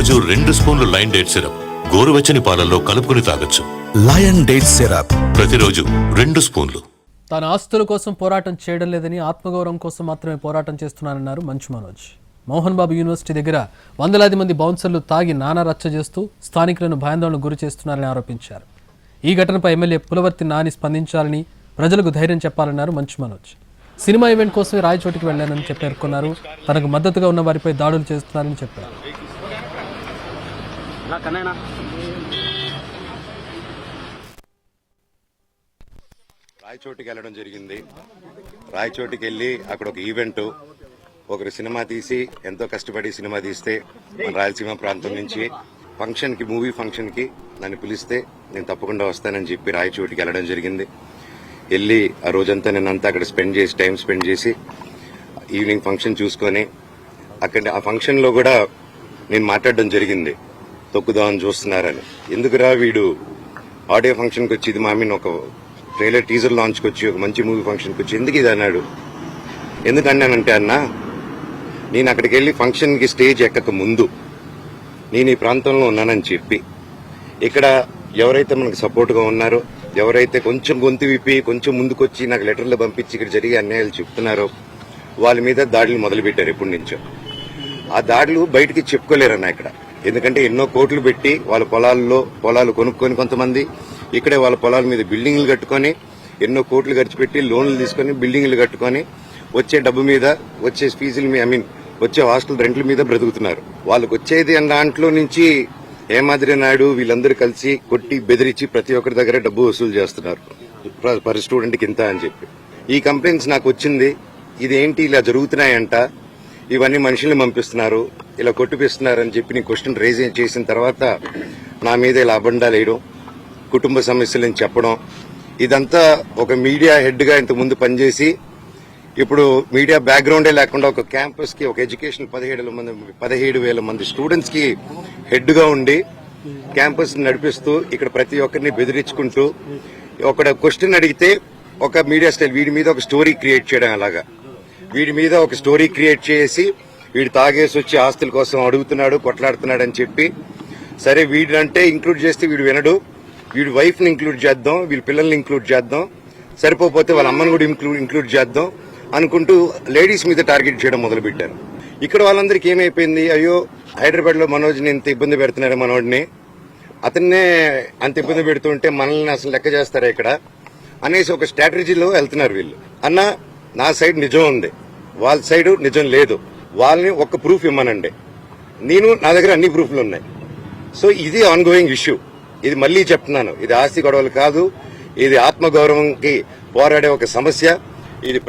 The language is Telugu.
రోజు 2 స్పూన్లు లయన్ డేట్ సిరప్ గోరువెచ్చని పాలల్లో కలుపుకుని తాగొచ్చు. లయన్ డేట్ సిరప్ ప్రతిరోజు 2 స్పూన్లు. తాను ఆస్తుల కోసం పోరాటం చేయడం లేదని ఆత్మగౌరవం కోసం మాత్రమే పోరాటం చేస్తున్నారన్నారు మంచు మనోజ్. మోహన్ బాబు యూనివర్సిటీ దగ్గర వందలాది మంది బౌన్సర్లు తాగి నానా రచ్చ చేస్తూ స్థానికులను భయాందోళనకు గురి చేస్తున్నారని ఆరోపించారు. ఈ ఘటనపై ఎమ్మెల్యే పులవర్తి నాని స్పందించాలని, ప్రజలకు ధైర్యం చెప్పాలన్నారు మంచు మనోజ్. సినిమా ఈవెంట్ కోసమే రాయచోటికి వెళ్లానని పేర్కొన్నారు. తనకు మద్దతుగా ఉన్న వారిపై దాడులు చేస్తున్నారని చెప్పారు. రాయచోటికి వెళ్ళడం జరిగింది. రాయచోటికి వెళ్ళి అక్కడ ఒక ఈవెంట్, ఒకరు సినిమా తీసి ఎంతో కష్టపడి సినిమా తీస్తే మన రాయలసీమ ప్రాంతం నుంచి ఫంక్షన్కి, మూవీ ఫంక్షన్కి నన్ను పిలిస్తే నేను తప్పకుండా వస్తానని చెప్పి రాయచోటికి వెళ్ళడం జరిగింది. వెళ్ళి ఆ రోజంతా నేనంతా అక్కడ టైం స్పెండ్ చేసి ఈవినింగ్ ఫంక్షన్ చూసుకొని అక్కడ ఆ ఫంక్షన్లో కూడా నేను మాట్లాడడం జరిగింది, తొక్కుదామని చూస్తున్నారని. ఎందుకురా వీడు ఆడియో ఫంక్షన్కి వచ్చి, ఇది ఒక ట్రైలర్ టీజర్ లాంచ్కి వచ్చి, ఒక మంచి మూవీ ఫంక్షన్కి వచ్చి ఎందుకు ఇది అన్నాడు. ఎందుకన్నానంటే అన్న, నేను అక్కడికి వెళ్ళి ఫంక్షన్కి స్టేజ్ ఎక్కక ముందు నేను ఈ ప్రాంతంలో ఉన్నానని చెప్పి, ఇక్కడ ఎవరైతే మనకు సపోర్ట్గా ఉన్నారో, ఎవరైతే కొంచెం గొంతు విప్పి కొంచెం ముందుకొచ్చి నాకు లెటర్లు పంపించి ఇక్కడ జరిగే అన్యాయాలు చెప్తున్నారో వాళ్ళ మీద దాడులు మొదలుపెట్టారు ఎప్పటి నుంచో. ఆ దాడులు బయటికి చెప్పుకోలేరన్న ఇక్కడ. ఎందుకంటే ఎన్నో కోట్లు పెట్టి వాళ్ళ పొలాలు కొనుక్కొని, కొంతమంది ఇక్కడే వాళ్ళ పొలాల మీద బిల్డింగ్లు కట్టుకొని, ఎన్నో కోట్లు ఖర్చు పెట్టి లోన్లు తీసుకొని బిల్డింగ్లు కట్టుకొని వచ్చే డబ్బు మీద, వచ్చే ఫీజుల మీద, వచ్చే హాస్టల్ రెంట్ల మీద బ్రతుకుతున్నారు. వాళ్ళకి వచ్చేది అన్న దాంట్లో నుంచి హేమాద్రి నాయుడు వీళ్ళందరూ కలిసి కొట్టి బెదిరించి ప్రతి ఒక్కరి దగ్గర డబ్బు వసూలు చేస్తున్నారు. పర్ స్టూడెంట్కి ఇంత అని చెప్పి ఈ కంప్లైంట్స్ నాకు వచ్చింది. ఇదేంటి ఇలా జరుగుతున్నాయంట, ఇవన్నీ మనుషుల్ని పంపిస్తున్నారు, ఇలా కొట్టిపిస్తున్నారు అని చెప్పి నేను క్వశ్చన్ రేజ్ చేసిన తర్వాత నా మీద ఇలా అబండాలు వేయడం, కుటుంబ సమస్యలని చెప్పడం, ఇదంతా ఒక మీడియా హెడ్ గా ఇంత ముందు పనిచేసి ఇప్పుడు మీడియా బ్యాక్గ్రౌండే లేకుండా ఒక క్యాంపస్ కి, ఒక ఎడ్యుకేషన్ 17,000 మంది స్టూడెంట్స్ కి హెడ్ గా ఉండి క్యాంపస్ నడిపిస్తూ ఇక్కడ ప్రతి ఒక్కరిని బెదిరించుకుంటూ, ఒక క్వశ్చన్ అడిగితే ఒక మీడియా స్టైల్, వీడి మీద ఒక స్టోరీ క్రియేట్ చేయడం, అలాగా వీడి మీద ఒక స్టోరీ క్రియేట్ చేసి వీడు తాగేసి వచ్చి ఆస్తుల కోసం అడుగుతున్నాడు, కొట్లాడుతున్నాడు అని చెప్పి, సరే వీడంటే ఇంక్లూడ్ చేస్తే వీడు వినడు, వీడి వైఫ్ ని ఇంక్లూడ్ చేద్దాం, వీళ్ళ పిల్లల్ని ఇంక్లూడ్ చేద్దాం, సరిపోతే వాళ్ళ అమ్మని కూడా ఇంక్లూడ్ చేద్దాం అనుకుంటూ లేడీస్ మీద టార్గెట్ చేయడం మొదలుపెట్టారు. ఇక్కడ వాళ్ళందరికీ ఏమైపోయింది, అయ్యో హైదరాబాద్ లో మనోజ్ని ఇంత ఇబ్బంది పెడుతున్నారు, మనోడిని అతన్నే అంత ఇబ్బంది పెడుతుంటే మనల్ని అసలు లెక్క చేస్తారా ఇక్కడ అనేసి ఒక స్ట్రాటజీలో వెళ్తున్నారు వీళ్ళు. అన్న, నా సైడ్ నిజం ఉంది, వాళ్ళ సైడ్ నిజం లేదు, వాళ్ళని ఒక్క ప్రూఫ్ ఇమ్మనండి, నా దగ్గర అన్ని ప్రూఫ్లు ఉన్నాయి. సో ఇది ఆన్ గోయింగ్ ఇష్యూ. ఇది మళ్లీ చెప్తున్నాను, ఇది ఆస్తి గొడవలు కాదు, ఇది ఆత్మగౌరవంకి పోరాడే ఒక సమస్య. ఇది